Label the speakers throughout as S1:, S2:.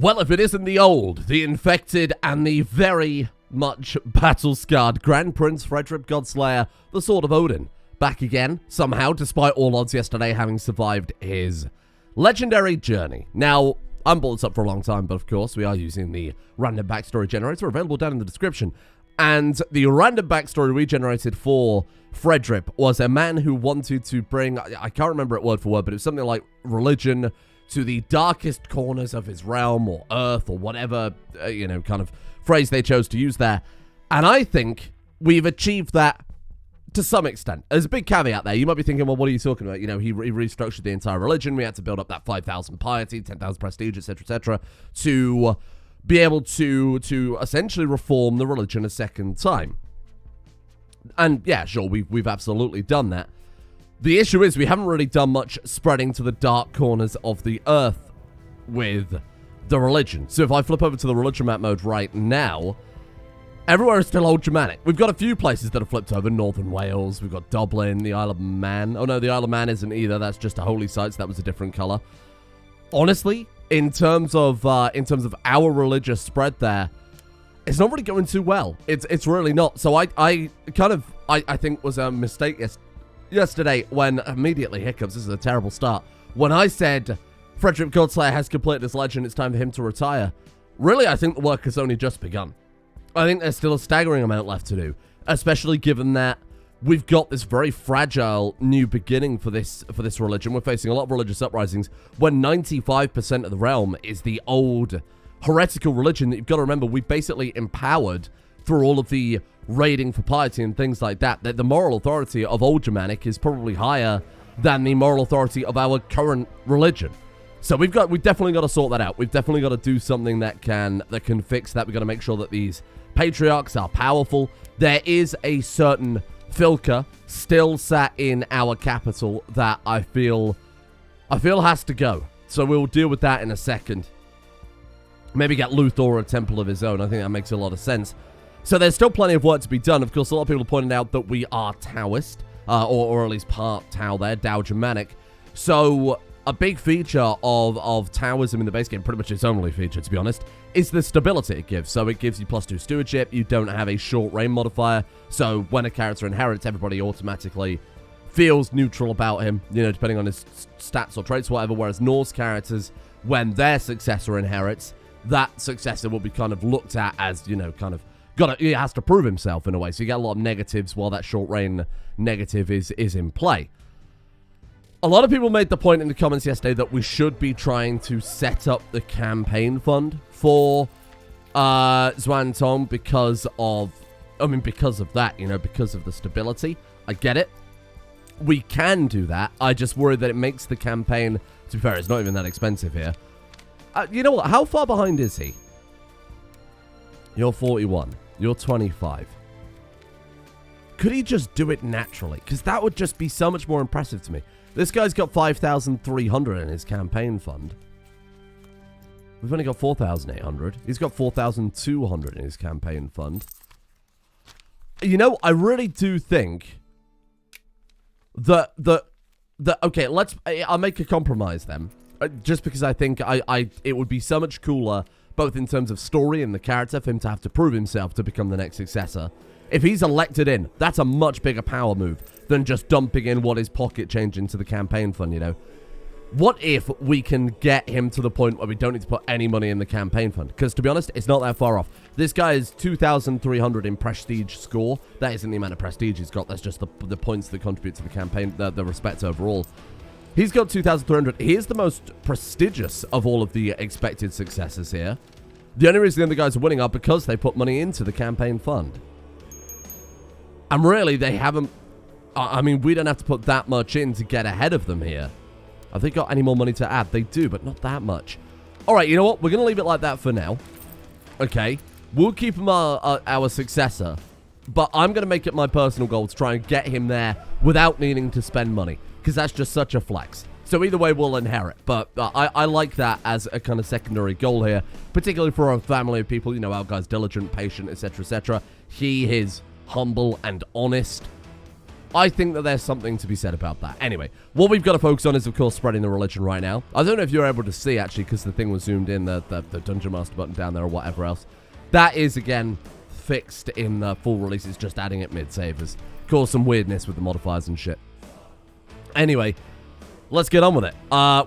S1: Well, if it isn't the old, the infected, and the very much battle-scarred Grand Prince Frederick Godslayer, the Sword of Odin, back again, somehow, despite all odds yesterday having survived his legendary journey. Now, I haven't brought this up for a long time, but of course, we are using the random backstory generator, available down in the description. And the random backstory we generated for Frederick was a man who wanted to bring, I can't remember it word for word, but it was something like religion to the darkest corners of his realm or earth or whatever, kind of phrase they chose to use there. And I think we've achieved that to some extent. There's a big caveat there. You might be thinking, well, what are you talking about? He restructured the entire religion. We had to build up that 5,000 piety, 10,000 prestige, etc., to be able to essentially reform the religion a second time. And yeah, sure, we've absolutely done that. The issue is we haven't really done much spreading to the dark corners of the earth with the religion. So if I flip over to the religion map mode right now, everywhere is still old Germanic. We've got a few places that have flipped over. Northern Wales, we've got Dublin, the Isle of Man. Oh no, the Isle of Man isn't either. That's just a holy site, so that was a different color. Honestly, in terms of our religious spread there, it's not really going too well. It's really not. So I think was a mistake yesterday when immediately hiccups. This is a terrible start. When I said Frederick Godslayer has completed his legend, it's time for him to retire. Really, I think the work has only just begun. I think there's still a staggering amount left to do, especially given that we've got this very fragile new beginning for this religion. We're facing a lot of religious uprisings when 95% of the realm is the old heretical religion that you've got to remember we basically empowered through all of the raiding for piety and things like that. That the moral authority of old Germanic is probably higher than the moral authority of our current religion. So we've definitely got to sort that out. We've definitely got to do something that can fix that. We've got to make sure that these patriarchs are powerful. There is a certain Filka still sat in our capital that I feel has to go. So we'll deal with that in a second. Maybe get Luthor a temple of his own. I think that makes a lot of sense. So there's still plenty of work to be done. Of course, a lot of people pointed out that we are Taoist, or at least part Tao there, Tao Germanic. So a big feature of Taoism in the base game, pretty much its only feature, to be honest, is the stability it gives. So it gives you +2 stewardship. You don't have a short reign modifier. So when a character inherits, everybody automatically feels neutral about him, depending on his stats or traits, whatever. Whereas Norse characters, when their successor inherits, that successor will be kind of looked at as, he has to prove himself in a way. So you get a lot of negatives while that short reign negative is in play. A lot of people made the point in the comments yesterday that we should be trying to set up the campaign fund for Xuantong because of that, because of the stability. I get it. We can do that. I just worry that it makes the campaign, to be fair, it's not even that expensive here. You know what? How far behind is he? You're 41. You're 25. Could he just do it naturally? Because that would just be so much more impressive to me. This guy's got 5,300 in his campaign fund. We've only got 4,800. He's got 4,200 in his campaign fund. I really do think that okay, I'll make a compromise then. Just because I think it would be so much cooler, both in terms of story and the character, for him to have to prove himself to become the next successor. If he's elected in, that's a much bigger power move than just dumping in what is pocket change into the campaign fund, What if we can get him to the point where we don't need to put any money in the campaign fund? Because, to be honest, it's not that far off. This guy is 2,300 in prestige score. That isn't the amount of prestige he's got. That's just the points that contribute to the campaign, the respect overall. He's got 2,300. He is the most prestigious of all of the expected successors here. The only reason the other guys are winning are because they put money into the campaign fund. And really, they haven't... we don't have to put that much in to get ahead of them here. Have they got any more money to add? They do, but not that much. All right, you know what? We're going to leave it like that for now. Okay. We'll keep him our successor. But I'm going to make it my personal goal to try and get him there without needing to spend money. Because that's just such a flex. So either way, we'll inherit. But I like that as a kind of secondary goal here. Particularly for a family of people. Our guy's diligent, patient, etc., etc. He is humble and honest. I think that there's something to be said about that. Anyway, what we've got to focus on is, of course, spreading the religion right now. I don't know if you're able to see, actually, because the thing was zoomed in, the Dungeon Master button down there or whatever else. That is, again, fixed in the full release. It's just adding it mid-savers. Cause some weirdness with the modifiers and shit. Anyway, let's get on with it.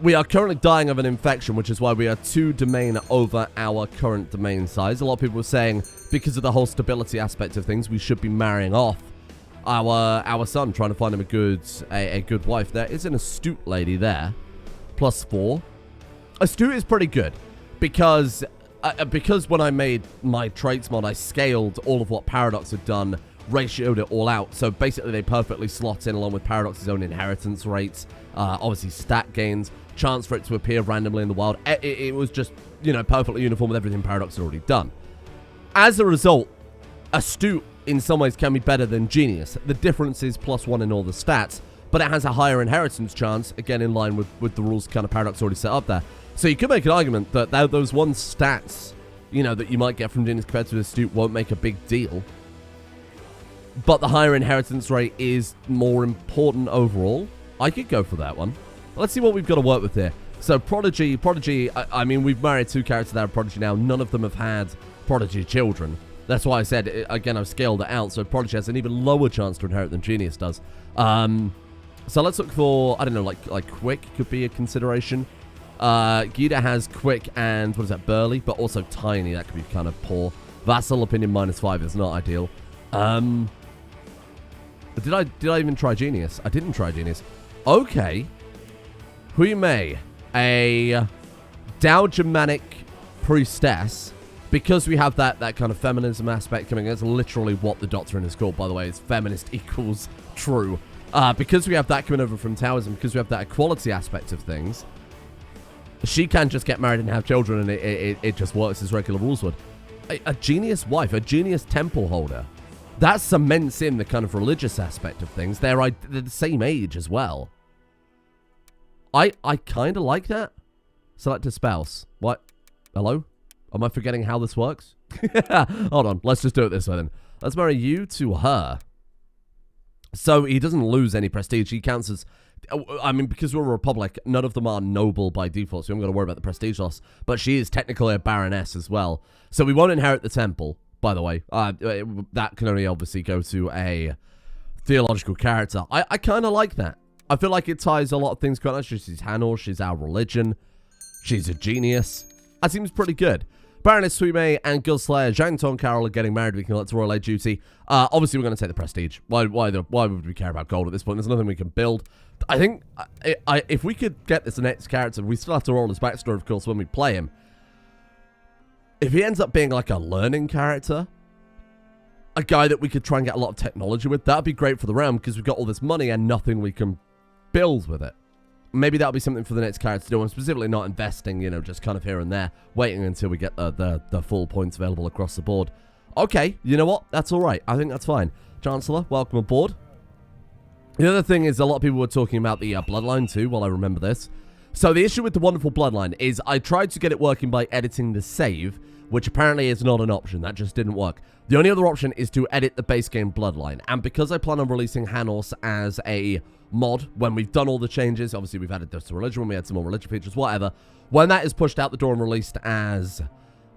S1: We are currently dying of an infection, which is why we are 2 domain over our current domain size. A lot of people were saying, because of the whole stability aspect of things, we should be marrying off our son, trying to find him a good wife. There is an astute lady there, +4. Astute is pretty good because when I made my traits mod, I scaled all of what Paradox had done, ratioed it all out. So basically, they perfectly slot in along with Paradox's own inheritance rates, obviously stat gains, chance for it to appear randomly in the wild. It was just, you know, perfectly uniform with everything Paradox had already done. As a result, Astute in some ways can be better than Genius. The difference is +1 in all the stats, but it has a higher inheritance chance, again in line with the rules kind of Paradox already set up there. So you could make an argument that those one stats, you know, that you might get from Genius compared to Astute won't make a big deal. But the higher inheritance rate is more important overall. I could go for that one. Let's see what we've got to work with here. So Prodigy, I mean, we've married 2 characters that have Prodigy now. None of them have had Prodigy children. That's why I said, again, I've scaled it out, so Prodigy has an even lower chance to inherit than Genius does. So let's look for, I don't know, like Quick could be a consideration. Gita has Quick and, what is that, Burly, but also Tiny. That could be kind of poor. Vassal Opinion -5 is not ideal. Did I even try Genius? I didn't try Genius. Okay. Hui Mei, a Dao Germanic priestess. Because we have that kind of feminism aspect coming in, that's literally what the doctrine is called, by the way. It's feminist equals true. Because we have that coming over from Taoism, because we have that equality aspect of things, she can just get married and have children, and it just works as regular rules would. A Genius wife, a Genius temple holder, that cements in the kind of religious aspect of things. They're the same age as well. I kind of like that. Select a spouse. What? Hello? Am I forgetting how this works? Hold on. Let's just do it this way then. Let's marry you to her. So he doesn't lose any prestige. He counts as... I mean, because we're a republic, none of them are noble by default, so I'm going to worry about the prestige loss. But she is technically a baroness as well. So we won't inherit the temple, by the way. That can only obviously go to a theological character. I kind of like that. I feel like it ties a lot of things quite nicely. She's Hanor, she's our religion. She's a genius. That seems pretty good. Baroness Suimei and Guild Slayer Zhang Tong Carol are getting married. We can elect Royal Aid Duty. Obviously, we're going to take the prestige. Why would we care about gold at this point? There's nothing we can build. I think if we could get this next character, we still have to roll his backstory, of course, when we play him. If he ends up being like a learning character, a guy that we could try and get a lot of technology with, that'd be great for the realm because we've got all this money and nothing we can build with it. Maybe that'll be something for the next character to do. I'm specifically not investing, you know, just kind of here and there, waiting until we get the full points available across the board. Okay, you know what? That's all right. I think that's fine. Chancellor, welcome aboard. The other thing is a lot of people were talking about the bloodline too, while I remember this. So the issue with the wonderful bloodline is I tried to get it working by editing the save, which apparently is not an option. That just didn't work. The only other option is to edit the base game bloodline. And because I plan on releasing Hanos as a mod, when we've done all the changes, obviously we've added this to religion, when we had some more religion features, whatever. When that is pushed out the door and released as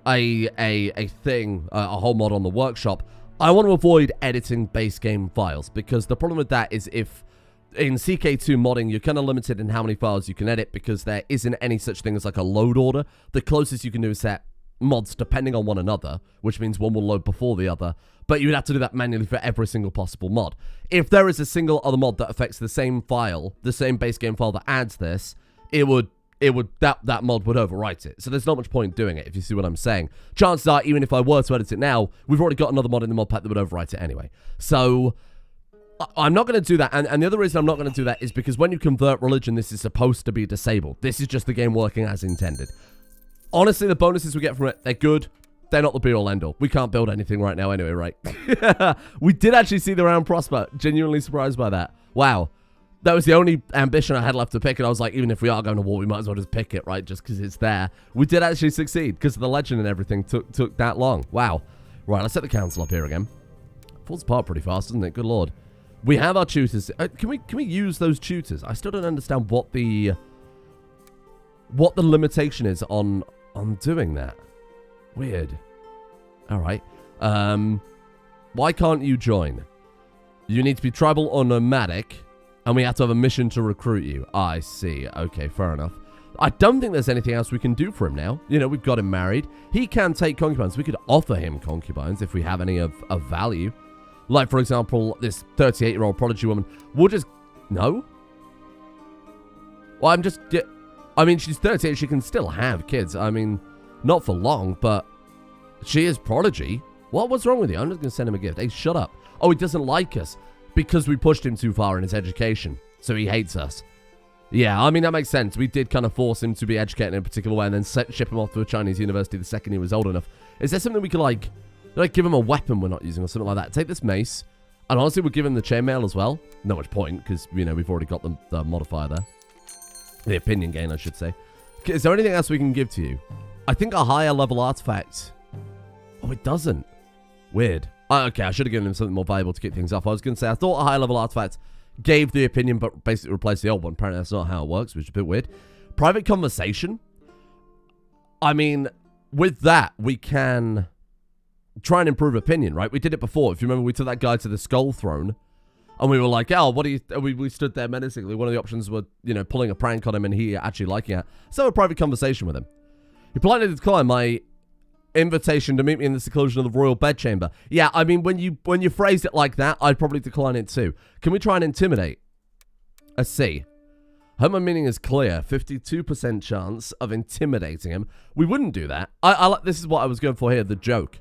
S1: a thing, a whole mod on the workshop, I want to avoid editing base game files. Because the problem with that is if in CK2 modding, you're kind of limited in how many files you can edit because there isn't any such thing as like a load order. The closest you can do is set mods depending on one another, which means one will load before the other, but you would have to do that manually for every single possible mod. If there is a single other mod that affects the same file, the same base game file that adds this, that mod would overwrite it. So there's not much point doing it, if you see what I'm saying. Chances are, even if I were to edit it now, we've already got another mod in the mod pack that would overwrite it anyway. So I'm not going to do that, and the other reason I'm not going to do that is because when you convert religion, this is supposed to be disabled. This is just the game working as intended. Honestly, the bonuses we get from it, they're good. They're not the be-all, end-all. We can't build anything right now anyway, right? We did actually see the round prosper. Genuinely surprised by that. Wow. That was the only ambition I had left to pick, and I was like, even if we are going to war, we might as well just pick it, right? Just because it's there. We did actually succeed, because the legend and everything took that long. Wow. Right, let's set the council up here again. Falls apart pretty fast, doesn't it? Good lord. We have our tutors. Can we use those tutors? I still don't understand what the limitation is on doing that. Weird. All right. Why can't you join? You need to be tribal or nomadic, and we have to have a mission to recruit you. I see. Okay, fair enough. I don't think there's anything else we can do for him now. You know, we've got him married. He can take concubines. We could offer him concubines if we have any of value. Like, for example, this 38-year-old prodigy woman. We'll just... No? Well, I mean, she's 38. She can still have kids. I mean, not for long, but she is prodigy. What's wrong with you? I'm just going to send him a gift. Hey, shut up. Oh, he doesn't like us because we pushed him too far in his education. So he hates us. Yeah, I mean, that makes sense. We did kind of force him to be educated in a particular way and then ship him off to a Chinese university the second he was old enough. Is there something we could, like give him a weapon we're not using or something like that? Take this mace. And honestly, we'll give him the chainmail as well. Not much point, because, you know, we've already got the modifier there. The opinion gain, I should say. Is there anything else we can give to you? I think a higher level artifact... Oh, it doesn't. Weird. Okay, I should have given him something more valuable to kick things off. I was going to say, I thought a higher level artifact gave the opinion, but basically replaced the old one. Apparently, that's not how it works, which is a bit weird. Private conversation? I mean, with that, we can... try and improve opinion, right? We did it before. If you remember, we took that guy to the Skull Throne, and we were like, oh, what do you... We stood there menacingly. One of the options were, you know, pulling a prank on him and he actually liking it. So have a private conversation with him. He politely declined my invitation to meet me in the seclusion of the royal bedchamber. Yeah, I mean, when you phrase it like that, I'd probably decline it too. Can we try and intimidate? Let's see. I hope my meaning is clear. 52% chance of intimidating him. We wouldn't do that. This is what I was going for here, the joke.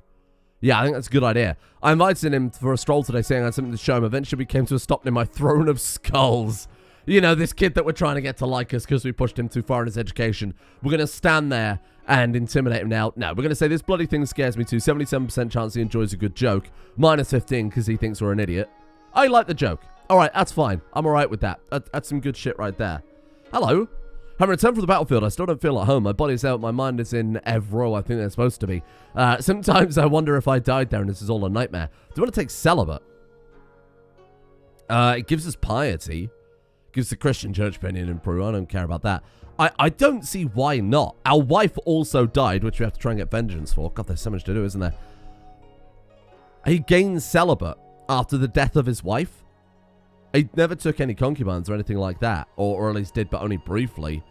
S1: Yeah, I think that's a good idea. I invited him for a stroll today, saying I had something to show him. Eventually, we came to a stop near my throne of skulls. You know, this kid that we're trying to get to like us because we pushed him too far in his education. We're going to stand there and intimidate him now. No, we're going to say this bloody thing scares me too. 77% chance he enjoys a good joke. Minus 15 because he thinks we're an idiot. I like the joke. All right, that's fine. I'm all right with that. That's some good shit right there. Hello. Having returned from the battlefield, I still don't feel at home. My body's out, my mind is in Evro. I think they're supposed to be. Sometimes I wonder if I died there and this is all a nightmare. Do you want to take celibate? It gives us piety. Gives the Christian church opinion in Peru. I don't care about that. I don't see why not. Our wife also died, which we have to try and get vengeance for. God, there's so much to do, isn't there? He gained celibate after the death of his wife. He never took any concubines or anything like that, or at least did, but only briefly.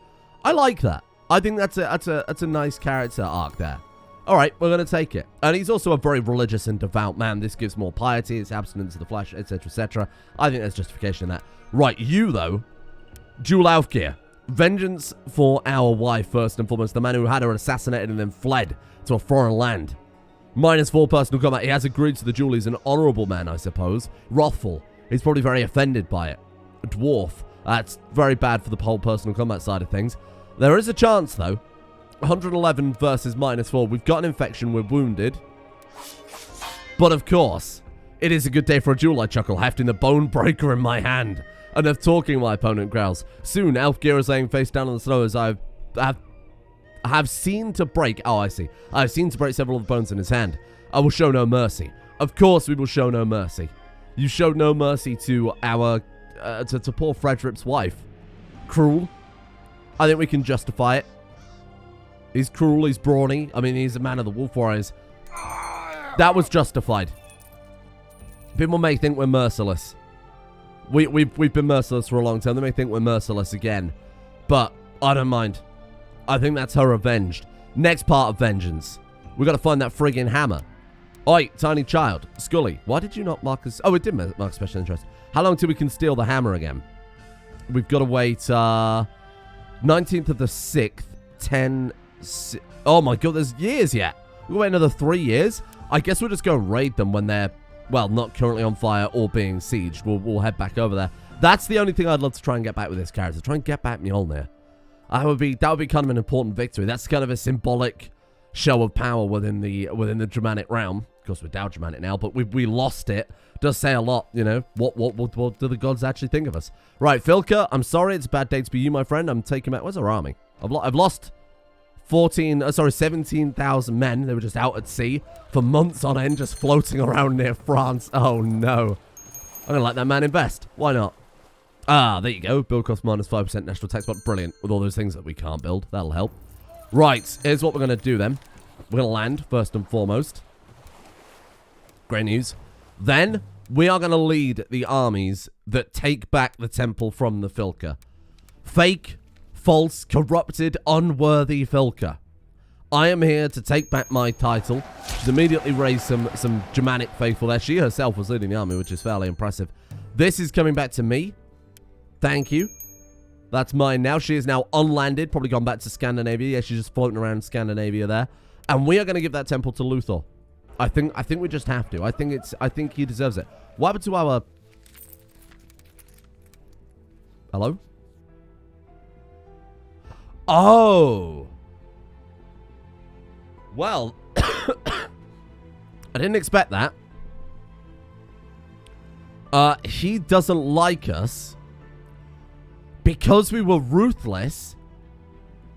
S1: I like that. I think that's a nice character arc there. All right, we're going to take it. And he's also a very religious and devout man. This gives more piety, it's abstinence of the flesh, etc., etc. I think there's justification in that. Right, you, though, dual Aufgear. Vengeance for our wife, first and foremost. The man who had her assassinated and then fled to a foreign land. -4 personal combat. He has agreed to the duel. He's an honorable man, I suppose. Wrathful. He's probably very offended by it. A dwarf. That's very bad for the whole personal combat side of things. There is a chance, though. 111 versus -4. We've got an infection. We're wounded. But, of course, it is a good day for a duel, I chuckle, hefting the bone breaker in my hand. Enough talking, my opponent growls. Soon, Elfgear is laying face down on the snow as I have seen to break... Oh, I see. I have seen to break several of the bones in his hand. I will show no mercy. Of course we will show no mercy. You showed no mercy to our... to poor Frederick's wife. Cruel. I think we can justify it. He's cruel, he's brawny. I mean, he's a man of the wolf warriors. That was justified. People may think we're merciless. We've been merciless for a long time. They may think we're merciless again. But I don't mind. I think that's her avenged. Next part of vengeance. We've got to find that friggin' hammer. Oi, tiny child. Scully, why did you not mark us? Oh, it did mark special interest. How long till we can steal the hammer again? We've got to wait, 19th of the 6th, 10... Oh my god, there's years yet. We'll wait another 3 years. I guess we'll just go and raid them when they're, well, not currently on fire or being sieged. We'll head back over there. That's the only thing I'd love to try and get back with this character. Try and get back Mjolnir. That would be kind of an important victory. That's kind of a symbolic show of power within the Germanic realm. Of course, we're down Germanic now, but we lost it. Does say a lot, you know. What do the gods actually think of us? Right, Filka, I'm sorry. It's a bad day to be you, my friend. I'm taking back... Where's our army? I've lost 17,000 men. They were just out at sea for months on end, just floating around near France. Oh, no. I'm going to let that man invest. Why not? Ah, there you go. Build cost minus 5% national tax. But brilliant. With all those things that we can't build. That'll help. Right. Here's what we're going to do then. We're going to land, first and foremost. Great news. Then, we are going to lead the armies that take back the temple from the Filka. Fake, false, corrupted, unworthy Filka. I am here to take back my title. She's immediately raised some Germanic faithful there. She herself was leading the army, which is fairly impressive. This is coming back to me. Thank you. That's mine now. She is now unlanded, probably gone back to Scandinavia. Yeah, she's just floating around Scandinavia there. And we are going to give that temple to Luthor. I think we just have to. I think he deserves it. What happened to our... Hello? Oh. Well, I didn't expect that. He doesn't like us because we were ruthless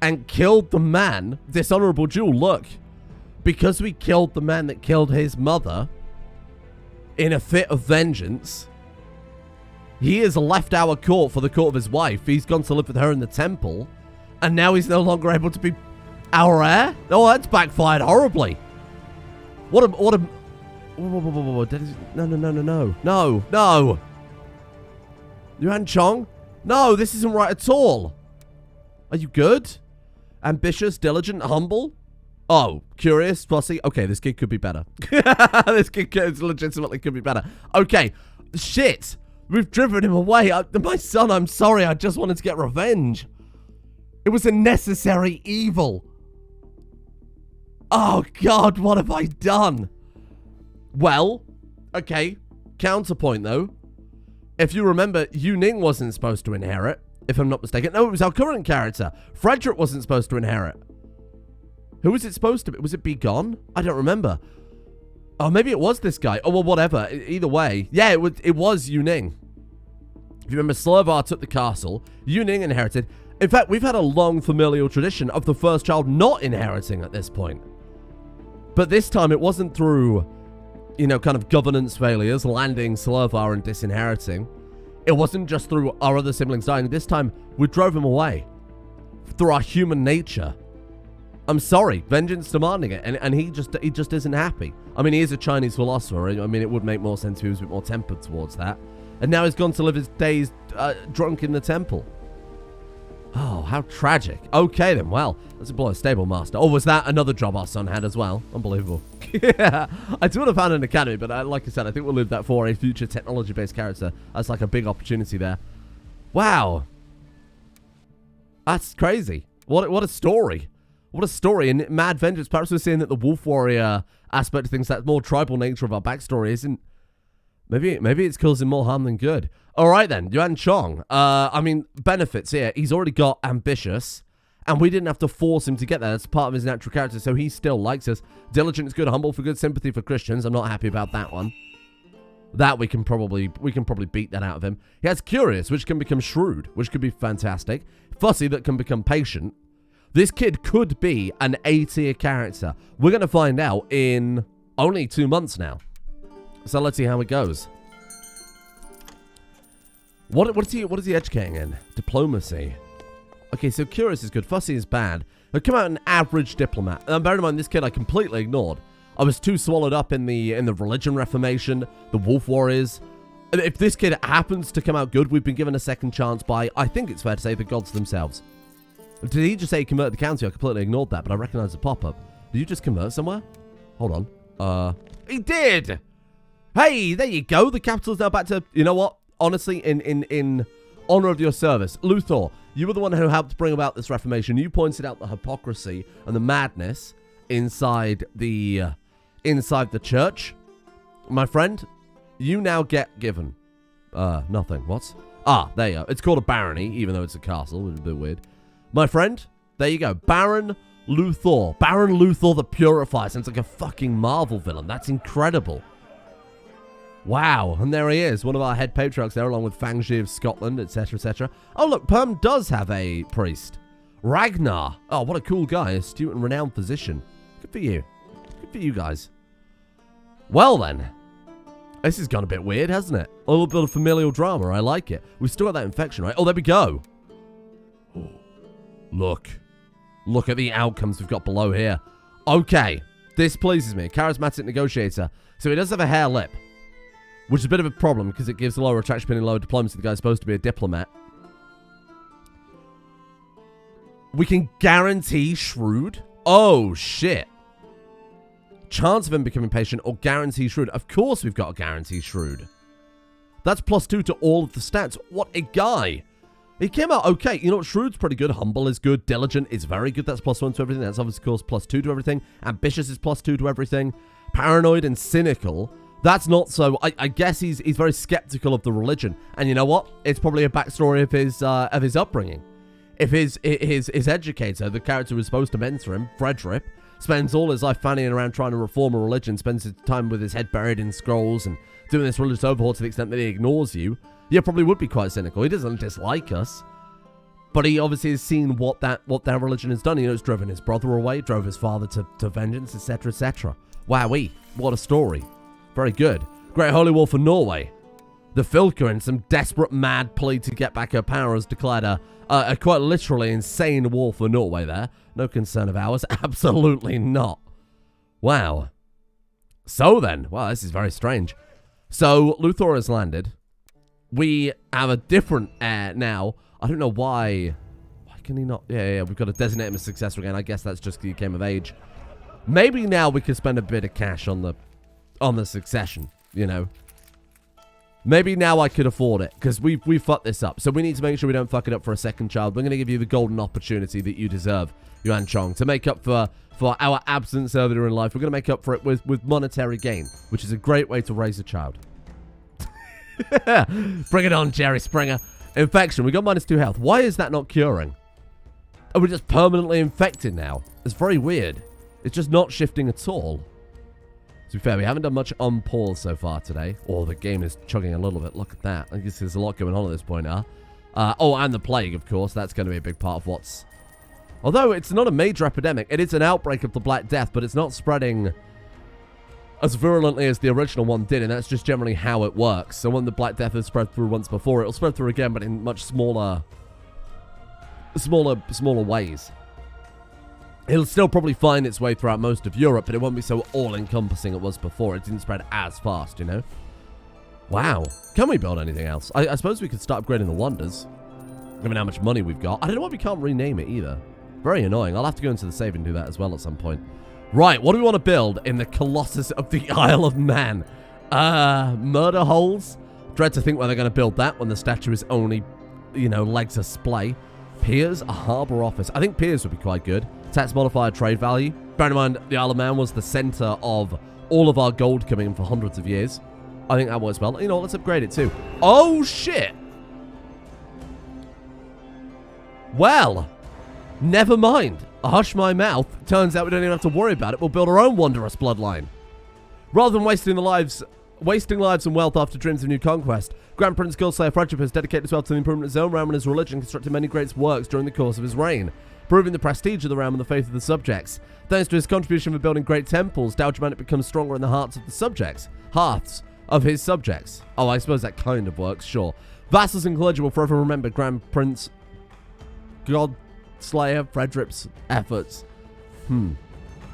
S1: and killed the man. Dishonorable duel, look. Because we killed the man that killed his mother in a fit of vengeance, he has left our court for the court of his wife. He's gone to live with her in the temple, and now he's no longer able to be our heir? Oh, that's backfired horribly. What a... No. Yuan Chong? No, this isn't right at all. Are you good? Ambitious, diligent, humble? Oh, curious, fussy. Okay, this kid could be better. This kid legitimately could be better. Okay, shit. We've driven him away. My son, I'm sorry. I just wanted to get revenge. It was a necessary evil. Oh, God, what have I done? Well, okay. Counterpoint, though. If you remember, Yu Ning wasn't supposed to inherit, if I'm not mistaken. No, it was our current character. Frederick wasn't supposed to inherit. Who was it supposed to be? Was it Be Gone? I don't remember. Oh, maybe it was this guy. Oh, well, whatever. Either way. Yeah, it was Yu Ning. If you remember, Slovar took the castle. Yu Ning inherited. In fact, we've had a long familial tradition of the first child not inheriting at this point. But this time, it wasn't through, you know, kind of governance failures, landing Slovar and disinheriting. It wasn't just through our other siblings dying. This time, we drove him away. Through our human nature. I'm sorry, vengeance demanding it, and he just isn't happy. I mean, he is a Chinese philosopher. I mean, it would make more sense if he was a bit more tempered towards that. And now he's gone to live his days drunk in the temple. Oh, how tragic. Okay, then. Well, let's employ a stable master. Oh, was that another job our son had as well? Unbelievable. Yeah, I do want to found an academy, but like I said, I think we'll leave that for a future technology-based character. That's like a big opportunity there. Wow. That's crazy. What a story. What a story. And mad vengeance. Perhaps we're seeing that the Wolf Warrior aspect of things, that more tribal nature of our backstory isn't... Maybe it's causing more harm than good. All right, then. Yuan Chong. I mean, benefits here. He's already got ambitious, and we didn't have to force him to get there. That's part of his natural character, so he still likes us. Diligent is good. Humble for good. Sympathy for Christians. I'm not happy about that one. That we can probably beat that out of him. He has curious, which can become shrewd, which could be fantastic. Fussy, that can become patient. This kid could be an A-tier character. We're going to find out in only 2 months now. So let's see how it goes. What is he educating in? Diplomacy. Okay, so curious is good. Fussy is bad. He'll come out an average diplomat. And bear in mind, this kid I completely ignored. I was too swallowed up in the religion reformation, the Wolf Warriors. If this kid happens to come out good, we've been given a second chance by, I think it's fair to say, the gods themselves. Did he just say he converted the county? I completely ignored that, but I recognize the pop-up. Did you just convert somewhere? Hold on. He did! Hey, there you go. The capital's now back to, you know what? Honestly, in honor of your service. Luthor, you were the one who helped bring about this reformation. You pointed out the hypocrisy and the madness inside the church. My friend, you now get given nothing. What? Ah, there you go. It's called a barony, even though it's a castle, which is a bit weird. My friend, there you go. Baron Luthor. Baron Luthor the Purifier. Sounds like a fucking Marvel villain. That's incredible. Wow. And there he is. One of our head patriarchs there, along with Fangji of Scotland, etc., etc. Oh, look. Perm does have a priest. Ragnar. Oh, what a cool guy. Astute and renowned physician. Good for you. Good for you guys. Well, then. This has gone a bit weird, hasn't it? A little bit of familial drama. I like it. We've still got that infection, right? Oh, there we go. Oh, look. Look at the outcomes we've got below here. Okay. This pleases me. Charismatic negotiator. So he does have a hair lip, which is a bit of a problem because it gives lower attraction and lower diplomacy. The guy's supposed to be a diplomat. We can guarantee shrewd. Oh, shit. Chance of him becoming patient or guarantee shrewd. Of course we've got a guarantee shrewd. That's +2 to all of the stats. What a guy. He came out okay. You know what? Shrewd's pretty good. Humble is good. Diligent is very good. That's +1 to everything. That's obviously, of course, +2 to everything. Ambitious is +2 to everything. Paranoid and cynical. That's not so. I guess he's very skeptical of the religion. And you know what? It's probably a backstory of his upbringing. If his educator, the character who was supposed to mentor him, Frederick, spends all his life fanning around trying to reform a religion, spends his time with his head buried in scrolls and doing this religious overhaul to the extent that he ignores you, yeah, probably would be quite cynical. He doesn't dislike us, but he obviously has seen what that religion has done. You know, it's driven his brother away, drove his father to vengeance, etc., etc. Wowee, what a story. Very good. Great Holy War for Norway. The Filka, in some desperate mad plea to get back her power, has declared a quite literally insane war for Norway there. No concern of ours. Absolutely not. Wow. So then, wow, this is very strange. So, Luthor has landed. We have a different heir now. I don't know why. Why can he not? Yeah, we've got to designate him as successor again. I guess that's just because he came of age. Maybe now we could spend a bit of cash on the succession, you know. Maybe now I could afford it, because we fucked this up. So we need to make sure we don't fuck it up for a second child. We're going to give you the golden opportunity that you deserve, Yuan Chong, to make up for our absence earlier in life. We're going to make up for it with monetary gain, which is a great way to raise a child. Bring it on, Jerry Springer. Infection. We got -2 health. Why is that not curing? Are we just permanently infected now? It's very weird. It's just not shifting at all. To be fair, we haven't done much on pause so far today. Oh, the game is chugging a little bit. Look at that. I guess there's a lot going on at this point now. Oh, and the plague, of course. That's going to be a big part of what's... Although it's not a major epidemic. It is an outbreak of the Black Death, but it's not spreading as virulently as the original one did, and that's just generally how it works. So when the Black Death has spread through once before, it'll spread through again, but in much smaller ways. It'll still probably find its way throughout most of Europe, but it won't be so all-encompassing it was before. It didn't spread as fast, you know? Wow. Can we build anything else? I suppose we could start upgrading the wonders, given how much money we've got. I don't know why we can't rename it either. Very annoying. I'll have to go into the save and do that as well at some point. Right, what do we want to build in the Colossus of the Isle of Man? Murder holes? Dread to think where they're going to build that when the statue is only, you know, legs a splay. Piers, a harbour office. I think piers would be quite good. Tax modifier, trade value. Bear in mind, the Isle of Man was the centre of all of our gold coming in for hundreds of years. I think that works well. You know, let's upgrade it too. Oh, shit! Well, never mind. Hush my mouth. Turns out we don't even have to worry about it. We'll build our own wondrous bloodline. Rather than wasting lives and wealth after dreams of new conquest, Grand Prince Godslayer Frederick has dedicated himself to the improvement of his own realm and his religion, constructing many great works during the course of his reign, proving the prestige of the realm and the faith of the subjects. Thanks to his contribution for building great temples, Dalgermanic becomes stronger in the hearts of the subjects. Hearts of his subjects. Oh, I suppose that kind of works, sure. Vassals and clergy will forever remember Grand Prince Godslayer Frederick's efforts.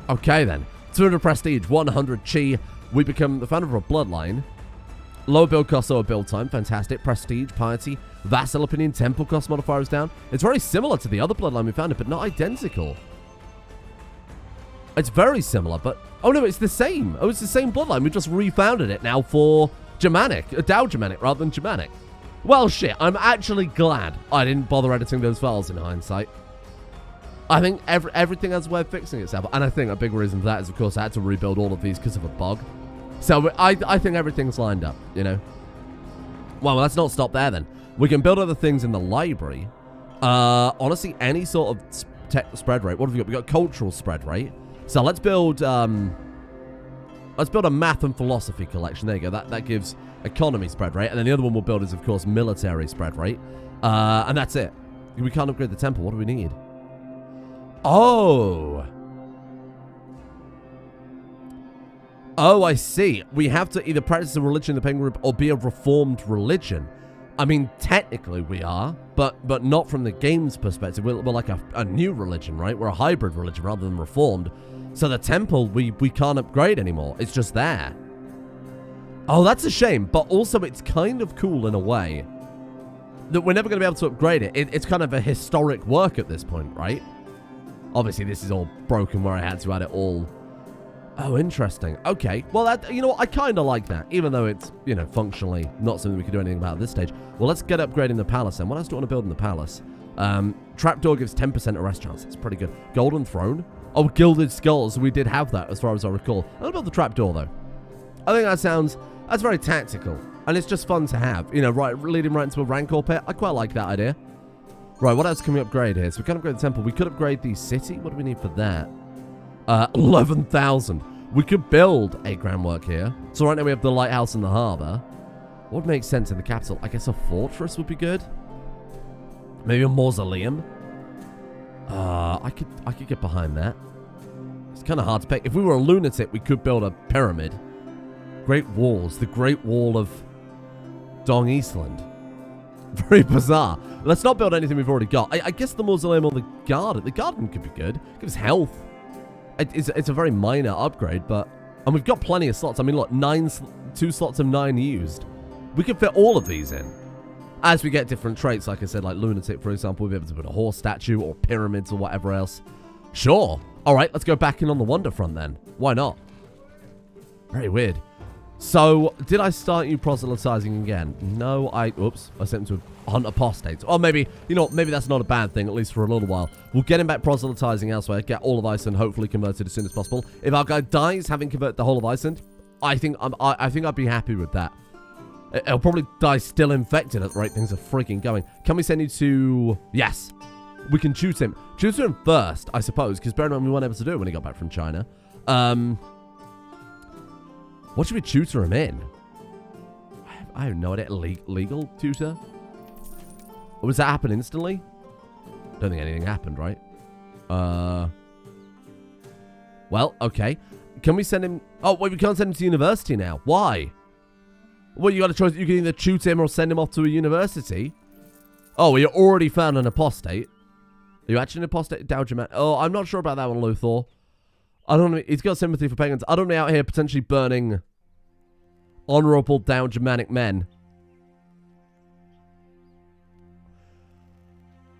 S1: Okay then. 200 prestige, 100 chi. We become the founder of a bloodline. Lower build cost, lower build time. Fantastic. Prestige, piety, vassal opinion, temple cost modifier is down. It's very similar to the other bloodline we founded, but not identical. It's very similar, but... Oh, no, it's the same. Oh, it's the same bloodline. We just refounded it now for Germanic. Dow Germanic rather than Germanic. Well, shit. I'm actually glad I didn't bother editing those files in hindsight. I think everything has a way of fixing itself. And I think a big reason for that is, of course, I had to rebuild all of these because of a bug. So I think everything's lined up, you know. Well, let's not stop there then. We can build other things in the library. Honestly, any sort of spread rate. What have we got? We got cultural spread rate. So let's build a math and philosophy collection. There you go. That gives economy spread rate. And then the other one we'll build is, of course, military spread rate. And that's it. We can't upgrade the temple. What do we need? Oh. Oh, I see. We have to either practice a religion in the Penguin Group or be a reformed religion. I mean, technically we are, but not from the game's perspective. We're like a new religion, right? We're a hybrid religion rather than reformed. So the temple, we can't upgrade anymore. It's just there. Oh, that's a shame. But also, it's kind of cool in a way that we're never going to be able to upgrade it. It's kind of a historic work at this point, right? Obviously, this is all broken where I had to add it all. Oh, interesting. Okay. Well, you know what? I kind of like that, even though it's, you know, functionally not something we can do anything about at this stage. Well, let's get upgrading the palace then. What else do you want to build in the palace? Trapdoor gives 10% arrest chance. That's pretty good. Golden throne. Oh, gilded skulls. We did have that as far as I recall. I'm going to build the trapdoor, though. I think that's very tactical. And it's just fun to have. You know, leading right into a rancor pit. I quite like that idea. Right, what else can we upgrade here? So we can upgrade the temple. We could upgrade the city. What do we need for that? 11,000. We could build a groundwork here. So right now we have the lighthouse and the harbor. What would make sense in the capital? I guess a fortress would be good. Maybe a mausoleum. I could get behind that. It's kind of hard to pick. If we were a lunatic, we could build a pyramid. Great walls. The Great Wall of Dong Eastland. Very bizarre. Let's not build anything we've already got. I guess the mausoleum or the garden. The garden could be good. Gives health. It's a very minor upgrade, but... And we've got plenty of slots. I mean, look, 2 slots of 9 used. We could fit all of these in. As we get different traits, like I said, like lunatic, for example, we'll be able to put a horse statue or pyramids or whatever else. Sure. All right, let's go back in on the Wonder Front then. Why not? Very weird. So, did I start you proselytizing again? No, oops, I sent him to hunt apostates. Or maybe, you know, maybe that's not a bad thing, at least for a little while. We'll get him back proselytizing elsewhere, get all of Iceland hopefully converted as soon as possible. If our guy dies having converted the whole of Iceland, I think I'd be happy with that. He'll probably die still infected at the rate things are freaking going. Can we send you to... Yes. We can choose him. Choose him first, I suppose, because bear in mind we weren't able to do it when he got back from China. What should we tutor him in? I have no idea. Legal tutor? Or does that happen instantly? Don't think anything happened, right? Well, okay. Can we send him... Oh, wait, we can't send him to university now. Why? Well, you got a choice. You can either tutor him or send him off to a university. Oh, well, you already found an apostate. Are you actually an apostate? Dowager man. Oh, I'm not sure about that one, Luthor. I don't know. He's got sympathy for pagans. I don't know out here potentially burning honorable down Germanic men.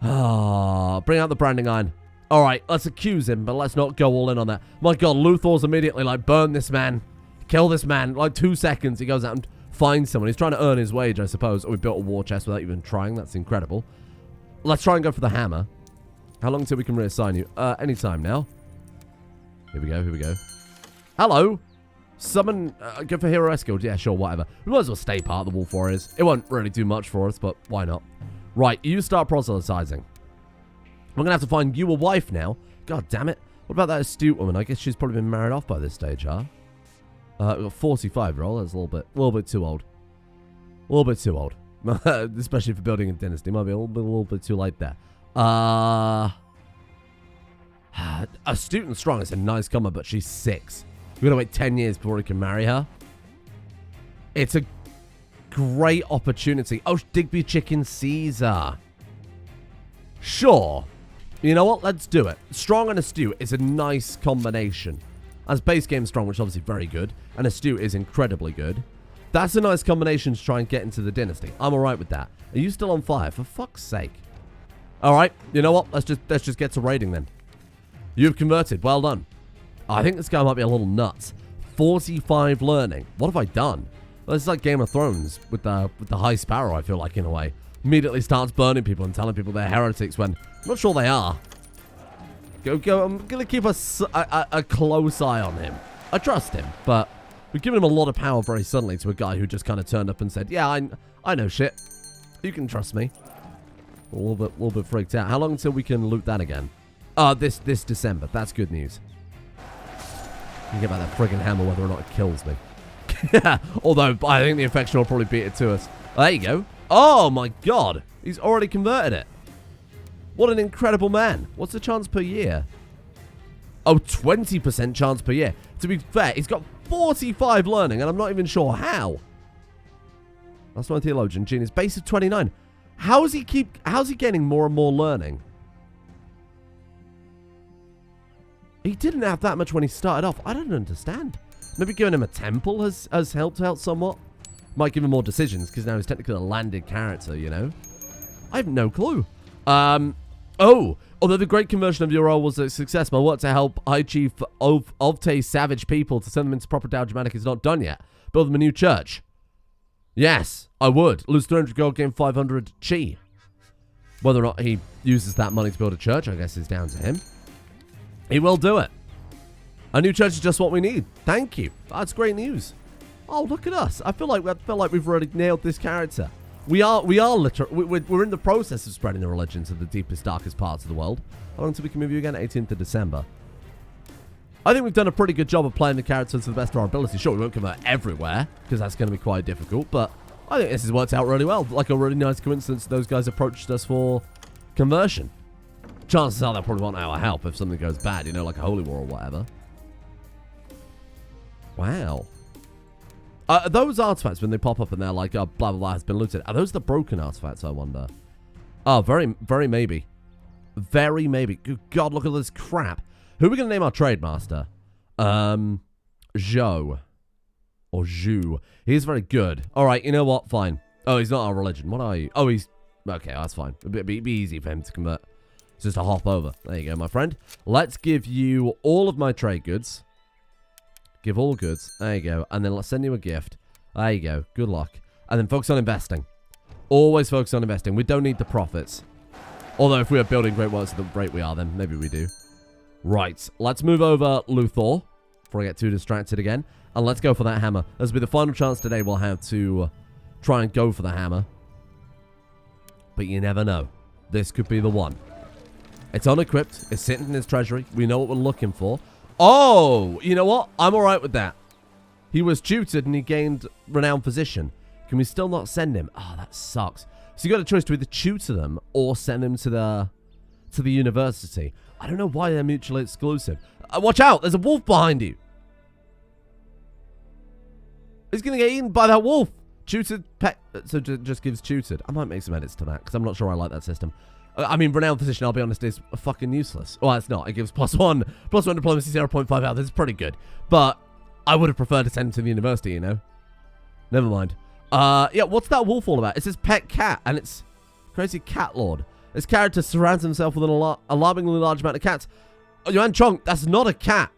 S1: Ah, bring out the branding iron. All right, let's accuse him, but let's not go all in on that. My God, Luthor's immediately like, burn this man. Kill this man. Like 2 seconds, he goes out and finds someone. He's trying to earn his wage, I suppose. Oh, we built a war chest without even trying. That's incredible. Let's try and go for the hammer. How long until we can reassign you? Anytime now. Here we go, here we go. Hello. Summon, go for Hero Escort. Yeah, sure, whatever. We might as well stay part of the Wolf Warriors. It won't really do much for us, but why not? Right, you start proselytizing. We're going to have to find you a wife now. God damn it. What about that astute woman? I guess she's probably been married off by this stage, huh? We've got 45-year-old. That's a little bit too old. A little bit too old. Especially for building a dynasty. Might be a little bit too late there. Astute and strong is a nice comma, but she's 6. We're going to wait 10 years before we can marry her. It's a great opportunity. Oh, Digby Chicken Caesar. Sure. You know what? Let's do it. Strong and astute is a nice combination. As base game strong, which is obviously very good, and astute is incredibly good. That's a nice combination to try and get into the dynasty. I'm alright with that. Are you still on fire? For fuck's sake. Alright, you know what? Let's just get to raiding then. You've converted. Well done. I think this guy might be a little nuts. 45 learning. What have I done? Well, it's like Game of Thrones with the High Sparrow, I feel like, in a way. Immediately starts burning people and telling people they're heretics when I'm not sure they are. Go. I'm going to keep a close eye on him. I trust him, but we've given him a lot of power very suddenly to a guy who just kind of turned up and said, yeah, I know shit. You can trust me. A little bit freaked out. How long until we can loot that again? This December. That's good news. You can get about that friggin' hammer whether or not it kills me. Yeah, although I think the infection will probably beat it to us. There you go. Oh my God. He's already converted it. What an incredible man. What's the chance per year? Oh, 20% chance per year. To be fair, he's got 45 learning, and I'm not even sure how. That's my theologian. Genius. Base of 29. How's he getting more and more learning? He didn't have that much when he started off. I don't understand. Maybe giving him a temple has helped out somewhat. Might give him more decisions, because now he's technically a landed character, you know? I have no clue. Although the great conversion of your role was a success, my work to help High Chief Ovte's savage people to send them into proper Dow Germanic is not done yet. Build them a new church. Yes, I would. Lose 300 gold, gain 500 chi. Whether or not he uses that money to build a church, I guess is down to him. He will do it. A new church is just what we need. Thank you. That's great news. Oh, look at us. I feel like we've already nailed this character. We're in the process of spreading the religion to the deepest, darkest parts of the world. How long until we can move you again? 18th of December. I think we've done a pretty good job of playing the characters to the best of our ability. Sure, we won't convert everywhere, because that's going to be quite difficult, but I think this has worked out really well. Like a really nice coincidence, those guys approached us for conversion. Chances are they'll probably want our help if something goes bad, you know, like a holy war or whatever. Wow. Those artifacts, when they pop up and they're like, oh, blah, blah, blah, has been looted. Are those the broken artifacts, I wonder? Oh, very, very maybe. Very maybe. Good God, look at this crap. Who are we going to name our trade master? Zhou. Or Zhu. He's very good. All right, you know what? Fine. Oh, he's not our religion. What are you? Oh, he's... Okay, that's fine. It'd be easy for him to convert. It's just a hop over. There you go, my friend. Let's give you all of my trade goods. Give all goods. There you go. And then let's send you a gift. There you go. Good luck. And then focus on investing. Always focus on investing. We don't need the profits. Although if we are building great works at the rate we are, then maybe we do. Right. Let's move over Luthor before I get too distracted again. And let's go for that hammer. This will be the final chance today we'll have to try and go for the hammer. But you never know. This could be the one. It's unequipped. It's sitting in his treasury. We know what we're looking for. Oh, you know what? I'm all right with that. He was tutored and he gained renowned physician. Can we still not send him? Oh, that sucks. So you got a choice to either tutor them or send him to the university. I don't know why they're mutually exclusive. Watch out! There's a wolf behind you. He's gonna get eaten by that wolf. Tutored pet. So just gives tutored. I might make some edits to that because I'm not sure I like that system. I mean, renowned physician, I'll be honest, is fucking useless. Well, it's not. It gives +1 diplomacy, 0.5 health. It's pretty good. But I would have preferred to send him to the university, you know? Never mind. Yeah, what's that wolf all about? It's his pet cat, and it's crazy cat lord. This character surrounds himself with an alarmingly large amount of cats. Oh, Yuan Chong, that's not a cat.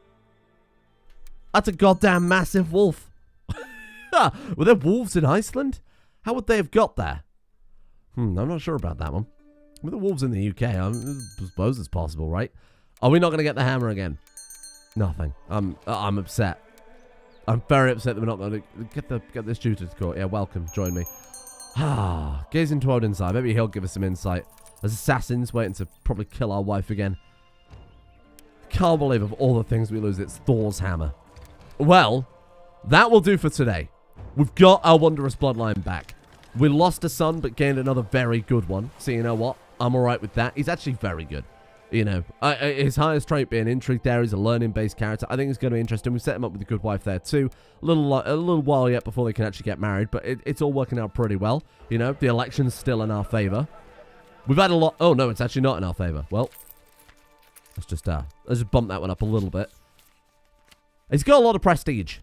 S1: That's a goddamn massive wolf. Were there wolves in Iceland? How would they have got there? I'm not sure about that one. With the wolves in the UK, I suppose it's possible, right? Are we not going to get the hammer again? Nothing. I'm upset. I'm very upset that we're not going to get this tutor to court. Yeah, welcome. Join me. Gaze into Odin's eye. Maybe he'll give us some insight. As assassins waiting to probably kill our wife again. Can't believe of all the things we lose, it's Thor's hammer. Well, that will do for today. We've got our wondrous bloodline back. We lost a son, but gained another very good one. So you know what? I'm alright with that. He's actually very good. You know, his highest trait being intrigue there. He's a learning-based character. I think it's going to be interesting. We've set him up with a good wife there too. A little while yet before they can actually get married, but it's all working out pretty well. You know, the election's still in our favor. We've had a lot... Oh, no, it's actually not in our favor. Well, let's just bump that one up a little bit. He's got a lot of prestige.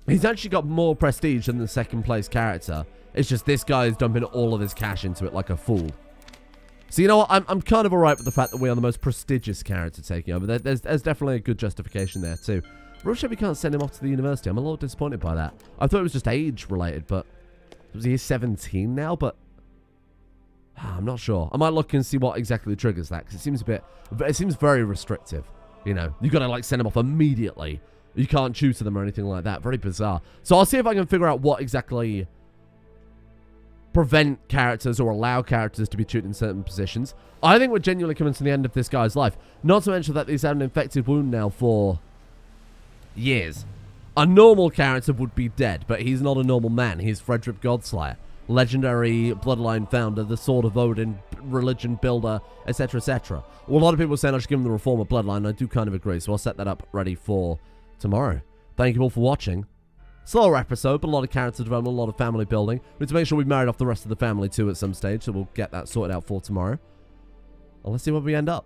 S1: He's actually got more prestige than the second place character. It's just this guy is dumping all of his cash into it like a fool. So you know what? I'm kind of alright with the fact that we are the most prestigious character taking over. There's definitely a good justification there too. Real shame we can't send him off to the university. I'm a little disappointed by that. I thought it was just age related, but was he 17 now? But I'm not sure. I might look and see what exactly triggers that, because it seems very restrictive. You know, you got to like send him off immediately. You can't tutor them or anything like that. Very bizarre. So I'll see if I can figure out what exactly prevent characters or allow characters to be tutored in certain positions. I think we're genuinely coming to the end of this guy's life. Not to mention that he's had an infected wound now for years. A normal character would be dead, but he's not a normal man. He's Frederick Godslayer. legendary bloodline founder, the Sword of Odin, religion builder, etc., etc. Well, a lot of people are saying I should give him the Reformer bloodline. I do kind of agree, so I'll set that up ready for tomorrow. Thank you all for watching. Slower episode, but a lot of character development, a lot of family building. We need to make sure we married off the rest of the family too at some stage, so we'll get that sorted out for tomorrow. And let's see where we end up.